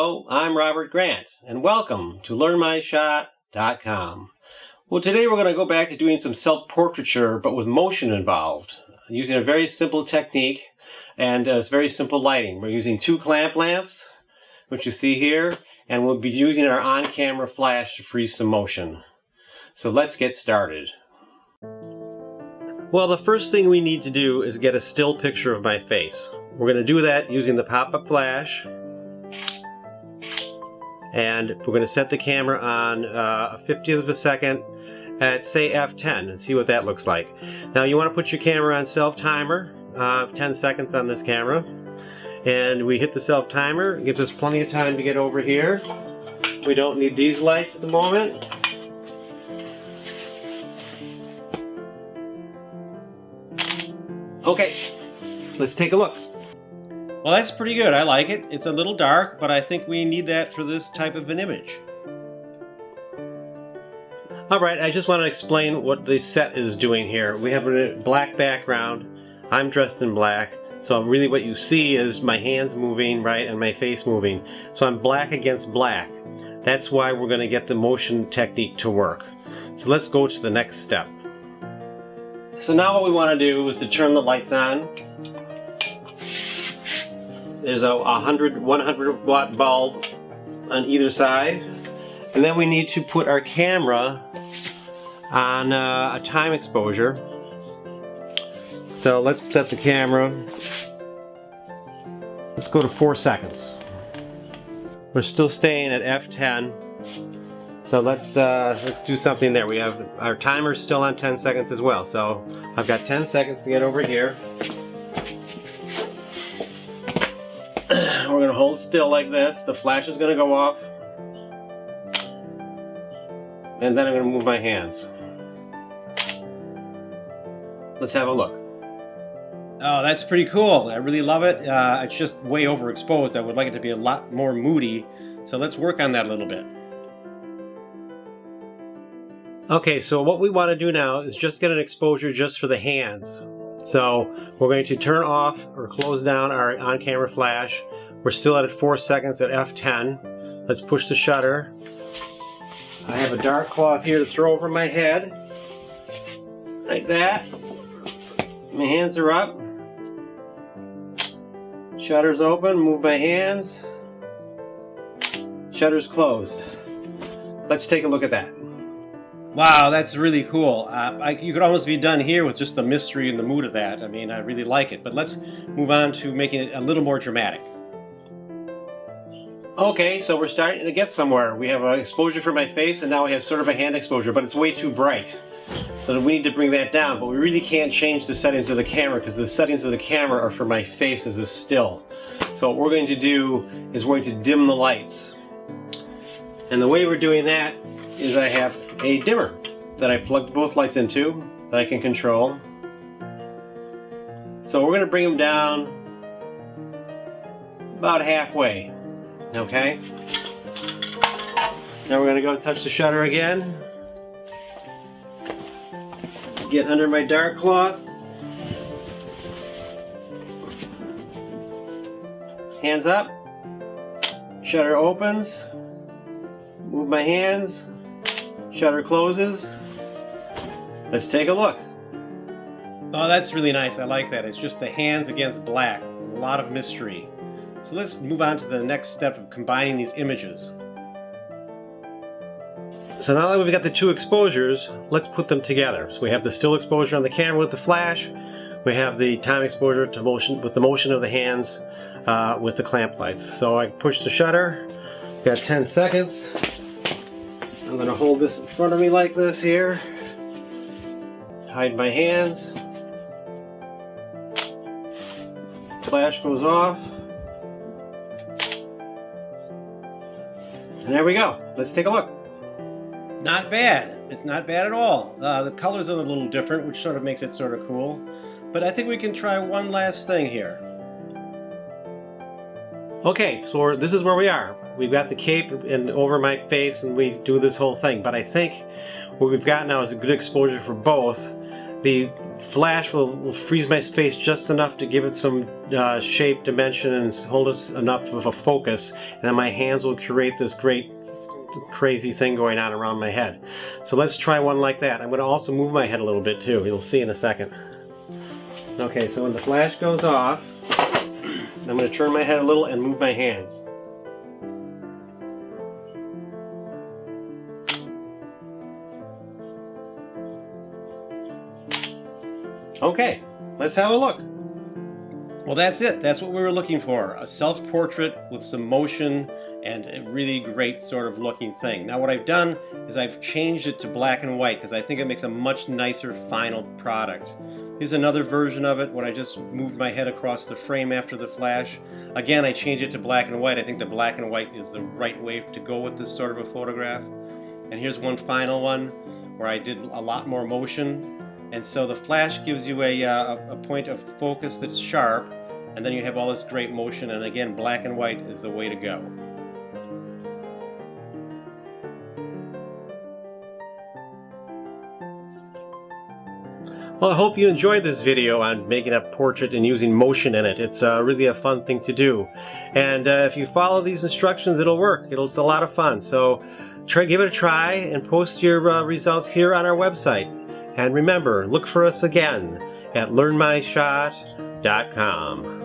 Hello, I'm Robert Grant, and welcome to LearnMyShot.com. Well, today we're going to go back to doing some self-portraiture, but with motion involved, using a very simple technique and very simple lighting. We're using 2 clamp lamps, which you see here, and we'll be using our on-camera flash to freeze some motion. So let's get started. Well, the first thing we need to do is get a still picture of my face. We're going to do that using the pop-up flash. And we're going to set the camera on a 50th of a second at, say, f10 and see what that looks like. Now you want to put your camera on self-timer, 10 seconds on this camera. And we hit the self-timer. It gives us plenty of time to get over here. We don't need these lights at the moment. Okay, let's take a look. Well, that's pretty good. I like it. It's a little dark, but I think we need that for this type of an image. Alright, I just want to explain what the set is doing here. We have a black background. I'm dressed in black. So really what you see is my hands moving, right, and my face moving. So I'm black against black. That's why we're going to get the motion technique to work. So let's go to the next step. So now what we want to do is to turn the lights on. There's a 100 watt bulb on either side. And then we need to put our camera on a time exposure. So let's set the camera. Let's go to 4 seconds. We're still staying at f10. So let's do something there. We have our timer still on 10 seconds as well. So I've got 10 seconds to get over here. We're going to hold still like this. The flash is going to go off. And then I'm going to move my hands. Let's have a look. Oh, that's pretty cool. I really love it. It's just way overexposed. I would like it to be a lot more moody. So let's work on that a little bit. Okay, so what we want to do now is just get an exposure just for the hands. So we're going to turn off or close down our on-camera flash. We're still at 4 seconds at f10. Let's push the shutter. I have a dark cloth here to throw over my head. Like that. My hands are up. Shutter's open. Move my hands. Shutter's closed. Let's take a look at that. Wow, that's really cool. You could almost be done here with just the mystery and the mood of that. I mean, I really like it. But let's move on to making it a little more dramatic. Okay, so we're starting to get somewhere. We have an exposure for my face, and now we have sort of a hand exposure, but it's way too bright. So we need to bring that down, but we really can't change the settings of the camera because the settings of the camera are for my face as a still. So what we're going to do is we're going to dim the lights. And the way we're doing that is I have a dimmer that I plugged both lights into that I can control. So we're going to bring them down about halfway. Okay? Now we're going to go touch the shutter again. Get under my dark cloth. Hands up. Shutter opens. Move my hands. Shutter closes. Let's take a look. Oh, that's really nice. I like that. It's just the hands against black. A lot of mystery. So let's move on to the next step of combining these images. So now that we've got the 2 exposures, let's put them together. So we have the still exposure on the camera with the flash. We have the time exposure to motion with the motion of the hands with the clamp lights. So I push the shutter. Got 10 seconds. I'm going to hold this in front of me like this here. Hide my hands. Flash goes off. And there we go. Let's take a look. Not bad. It's not bad at all. The colors are a little different, which sort of makes it sort of cool. But I think we can try one last thing here. Okay, so this is where we are. We've got the cape and over my face and we do this whole thing. But I think what we've got now is a good exposure for both. The flash will freeze my face just enough to give it some shape, dimension, and hold it enough of a focus, and then my hands will create this great crazy thing going on around my head. So let's try one like that. I'm going to also move my head a little bit too. You'll see in a second. Okay, so when the flash goes off, I'm going to turn my head a little and move my hands. Okay, let's have a look. Well, that's it. That's what we were looking for. A self-portrait with some motion and a really great sort of looking thing. Now what I've done is I've changed it to black and white because I think it makes a much nicer final product. Here's another version of it when I just moved my head across the frame after the flash. Again, I changed it to black and white. I think the black and white is the right way to go with this sort of a photograph. And here's one final one where I did a lot more motion. And so the flash gives you a point of focus that's sharp, and then you have all this great motion, and again, black and white is the way to go. Well, I hope you enjoyed this video on making a portrait and using motion in it. It's really a fun thing to do. And if you follow these instructions, it'll work. It's a lot of fun. So give it a try and post your results here on our website. And remember, look for us again at learnmyshot.com.